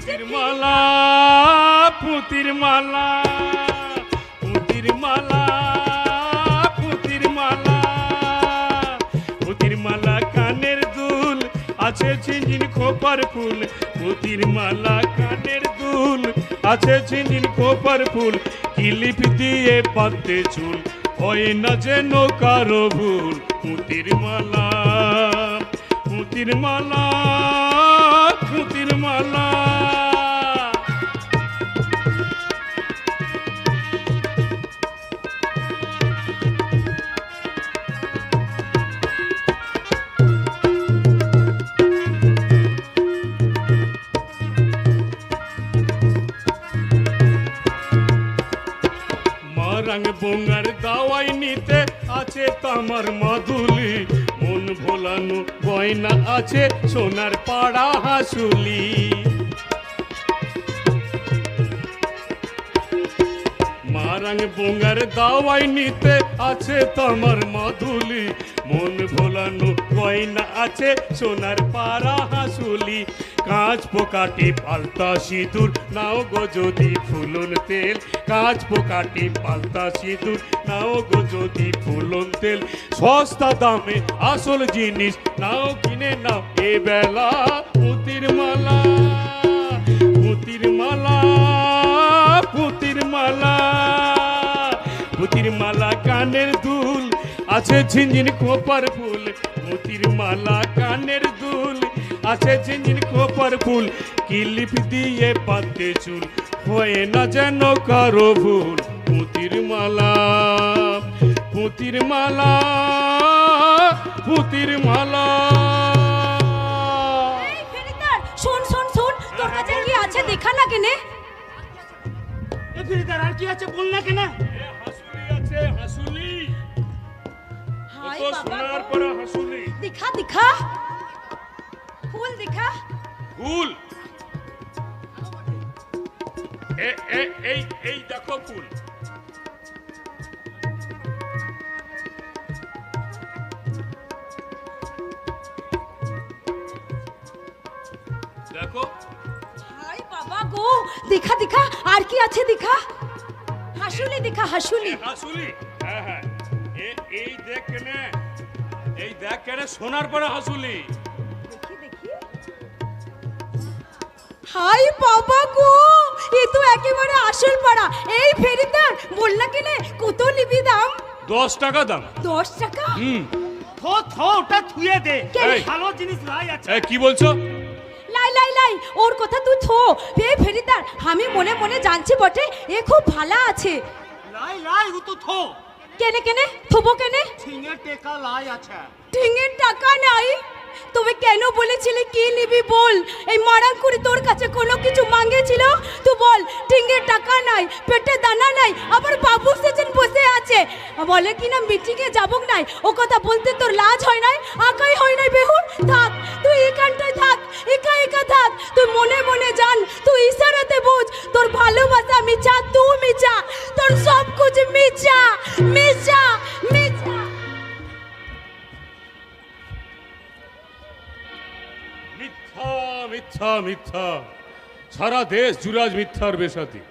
পুতির মালা, পুতির মালা, পুতির মালা, পুতির মালা, পুতির মালা কানের দুল আছে ঝিনঝিন খোপার ফুল, পুতির মালা কানের দুল আছে ঝিনঝিন খোপার ফুল, কিলিপ দিয়ে পাতে চুল হয় না যেন কারো ভুল, পুতির মালা, পুতির মালা, পুতির মালা। মারাং বোঙ্গার দাওয়াই নিতে আছে তামার মাদুলি, মন ভোলানো গয়না আছে সোনার পাড়া হাসুলি, মারাং বোঙ্গার দাওয়াই নিতে আছে তামার মাদুলি, মন ভোলানো গয়না আছে সোনার পাড়া হাসুলি, কাঁচ পোকাটি পাল্টা সিঁদুর নাও গো যদি ফুলন তেল, কাঁচ পোকাটি পাল্টা সিঁদুর নাও গো যদি ফুলন তেল, সস্তা দামে আসল জিনিস নাও কিনে নাও এ বেলা, পুতির মালা, পুতির মালা, পুতির মালা, পুতির মালা কানের দুল আছে ঝিনঝিন খোপার ফুল, পুতির মালা কানের দুল আছে ঝিনঝিন খোপার ফুল, কিলিপ দিয়ে পাতে চুল হয় না যেন কারো ভুল, পুতির মালা, পুতির মালা, পুতির মালা। শোন শোন শোন, তোর কাছে কি আছে দেখা না কেনে? এ ফিরিদার আর কি আছে বল না কেনে? হাসুলি আছে, হাসুলি, হাই কত বাবা সোনার গো। পরা হাসুলি, দিখা দিখা, ফুল দিখা। ফুল, এই দেখো ফুল, দেখো, হাই বাবা গো, দিখা দিখা, আর কি আছে দিখা? হাসুলি দিখা, হাসুলি। হাসুলি, হ্যাঁ হ্যাঁ, এই দেখ কেনে, এই দেখ কেনে সোনার পরা হাসুলি, দেখি দেখি। হাই বাবা গো, এ তো একেবারে আসল পাড়া। এই ফেরিদার বল না কেনে কত নিবি দাম? 10 টাকা দাম। 10 টাকা? থো থো ওটা থুয়ে দে, এই। ভালো জিনিস লাই আছে। কি বলছো? লাই লাই লাই, ওর কথা তুই থো। এই ফেরিদার আমি মনে মনে জানছি বটে এ খুব ভালো আছে। লাই লাই ও তো থো, কেনে কেনে থবো কেনে? ছিঙে টেকা লাই আছে। টিঙের টাকা নাই? তুমি কেন বলেছিলে কি নিবি বল? এই মারাং করে তোর কাছে কোনো কিছু মাঙ্গেছিল? তুই বল টিঙের টাকা নাই, পেটে দানা নাই, আবার বাবু সেজন বসে আছে বলে কিনা মিটিংয়ে যাবো নাই, ও কথা বলতে তোর লাজ হয় নাই, আকাই হয় নাই বেহুর? থাক তুই এখানটায় থাক, একা একা থাক, তুই মনে মনে জান, তুই ইশারাতে বুঝ তোর ভালোবাসা মিছা, তুই মিছা, তোর সব কিছু মিছা মিছা মিছা। মিথ্যা মিথ্যা মিথ্যা, সারা দেশ জুড়ে আজ মিথ্যার বেসাতি।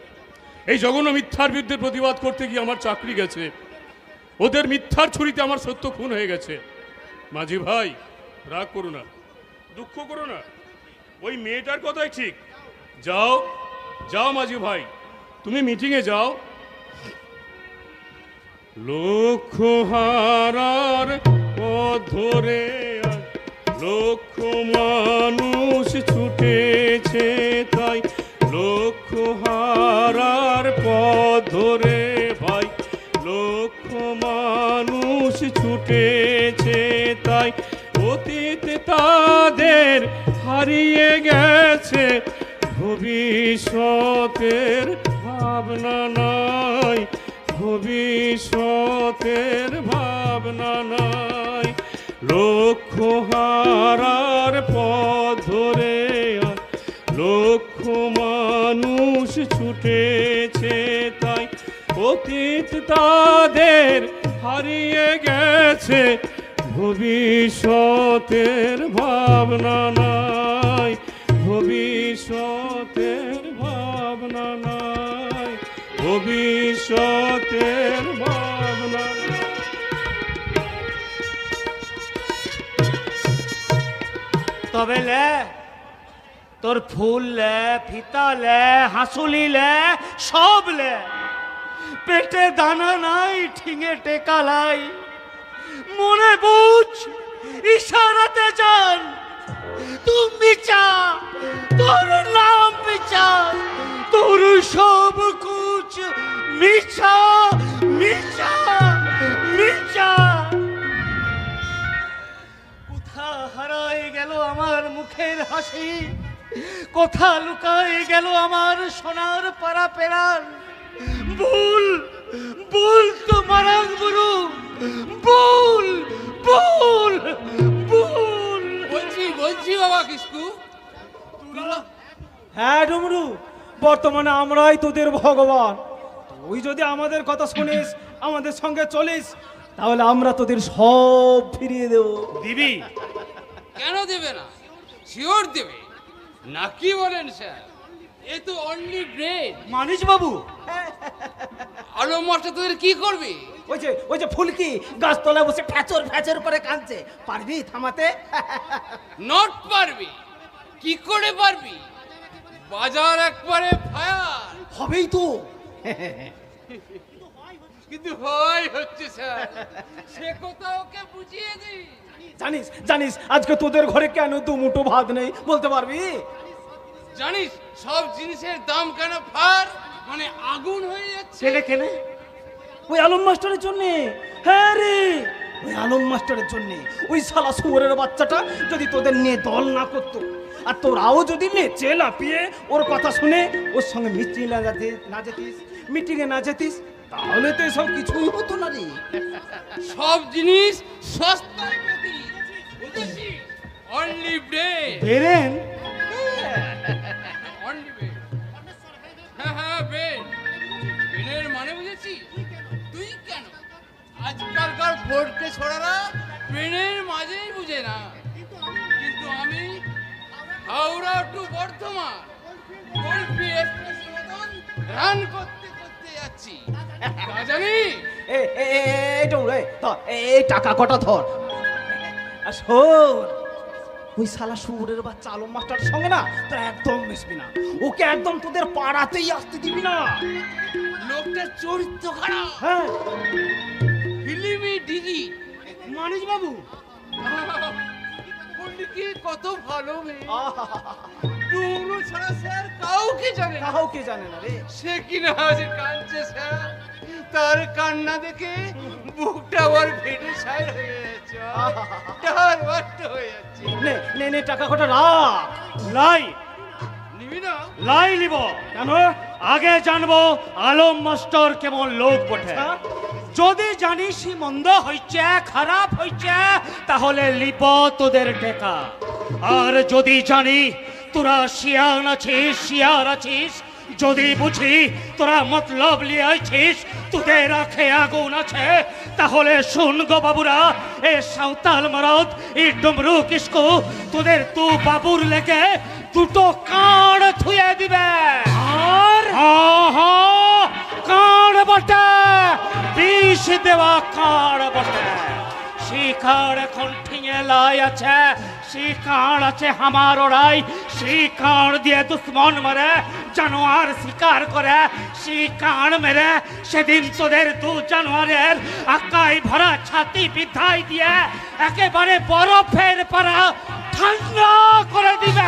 এই জঘন্য মিথ্যার বিরুদ্ধে প্রতিবাদ করতে গিয়ে আমার চাকরি গেছে, ওদের মিথ্যার ছুরিতে আমার সত্য খুন হয়ে গেছে। মাঝি ভাই রাগ করো না, দুঃখ করো না, ওই মেয়েটার কথাই ঠিক। যাও যাও মাঝি ভাই, তুমি মিটিংয়ে যাও। লক্ষ্য হারার পথ ধরে লক্ষ মানুষ ছুটেছে তাই, লক্ষ হারার পথ ধরে ভাই লক্ষ মানুষ ছুটেছে তাই, অতীত তাদের হারিয়ে গেছে, ভবিষ্যতের ভাবনা নাই, ভবিষ্যতের ভাবনা নাই, লক্ষ্য হারার পথ ধরে লক্ষ মানুষ ছুটেছে তাই, অতীত তাদের হারিয়ে গেছে, ভবিষ্যতের ভাবনা নাই, ভবিষ্যতের ভাবনা নাই, ভবিষ্যতের ভাবনা নাই। তবে লে তোর ফুল লে, ফিতা লে, হাসুলি লে, সব লে, পেটে দানা নাই, ঠিঙে টেকা লাই, মনে বুঝ ইশারাতে যান তুমি চা, তোর নাম পিছা, তোর সব কুছ মিছা মিছা মিছা। কোথা হারাই গেল আমার মুখের হাসি, কোথা লুকাই গেল আমার সোনার পাড়া পেরান। ভুল ভুল তো মারাং গুরু, ভুল ভুল ভুল। বলছি বাবা কিসকু, হ্যাঁ ডুমরু, বর্তমানে আমরাই তোদের ভগবান। তুই যদি আমাদের কথা শুনিস, আমাদের সঙ্গে চলিস, তাহলে আমরা তোদের সব ফিরিয়ে দেব। দিবি? কেন দেবে না? শিওর দেবে। নাকি বলেন স্যার? এ তো অনলি ব্রেড। মানিস বাবু, আলো মাস্টার তোদের কি করবে? ওই যে ফুলকি গাছতলায় বসে ফ্যাচর ফ্যাচর করে কাঁদছে, পারবি থামাতে? নট পারবি। কি করে পারবি? বাজার একবারে ফায়ার। হবেই তো। কিন্তু ভয় হচ্ছে স্যার, সে কথা ওকে বুঝিয়ে দি। জানিস জানিস আজকে তোদের ঘরে কেন দু মুঠো ভাত নেই, বলতে পারবি? জানিস সব জিনিসের দাম কেন ফার, মানে আগুন হয়ে যাচ্ছে? কেনে কেনে? ওই আলম মাস্টারের জন্য। হ্যাঁ রে, ওই আলম মাস্টারের জন্য। ওই শালা শুয়োরের বাচ্চাটা যদি তোদের নিয়ে দল না করতো, আর তোরাও যদি নেচে লাপিয়ে ওর কথা শুনে ওর সঙ্গে মিটিং না যেতিস, মিটিংয়ে না যেতিস, তাহলে তো এসব কিছুই হতো না রে। সব জিনিস সস্তায় পেতি, বুঝেছিস? Only bread. বেরেন অনলি ব্রেড। হ্যাঁ হ্যাঁ ব্রেড। ব্রেডের মানে বুঝেছি? তুই কেন? আজকালকার ভোটকে ছড়ারা ব্রেডের মাঝেই বুঝে না। কিন্তু আমি হাওড়া টু বর্ধমান কলফি এক্সপ্রেস মতন রান করতে করতে যাচ্ছি। তা জানি এই টাকা কটা ধর। আর শোন, ওই শালা শুয়োরের বাচ্চা আলম মাস্টারের সঙ্গে না তোরা একদম মিশবি না। ওকে একদম তোদের পাড়াতেই আসতে দিবি না। লোকটা চরিত্র খারাপ, হ্যাঁ, ফিল্মি ডিগি। মানিস বাবু, পন্ডিতকে কত ভালো মেয়ে, ডুমরু ছাড়া স্যার কাউকে জানে না। কাউকে জানে না রে। সে কিনা আজ কাঁদছে স্যার, তার কান্না দেখে বুকটা আবার ফেটে ছাই হয়ে যাচ্ছে, ডার বাট হয়ে যাচ্ছে। নে নে নে টাকা কটা রাখ। লাই নিবি না? লাই লিব কেন? আগে জানবো আলম মাস্টার কেমন লোক বটে। আচ্ছা। যদি জানিস মন্দ হইছে, খারাপ হইছে, তাহলে লিপ তোদের টেকা। আর যদি জানি তোরা শিয়াল আছিস, শিয়ার আছিস, যদি বুঝি তোরা মতলব লিয়েছিস, তোদের আখে আগুন আছে, তাহলে শুন গো বাবুরা, এ সাঁওতাল মারদ, এই ডমরু কিসকু তোদের তু বাবুর লেগে দুটো কাঁড় থুয়ে দিবে। আর কাঁড় বটে, বিষ দেওয়া কাঁড় বটে। সেই কাঁড় এখন ঠিঙে লাই আছে, সেই কাঁড় আছে আমার ওরাই। সেই কাঁড় দিয়ে দুশ্মন মারে, জানোয়ার শিকার করে। সেই কাঁড় মেরে সেদিন তোদের দু জানোয়ারের আকাই ভরা ছাতি বিধাই দিয়ে একেবারে বরফের পারা ঠান্ডা করে দিবে।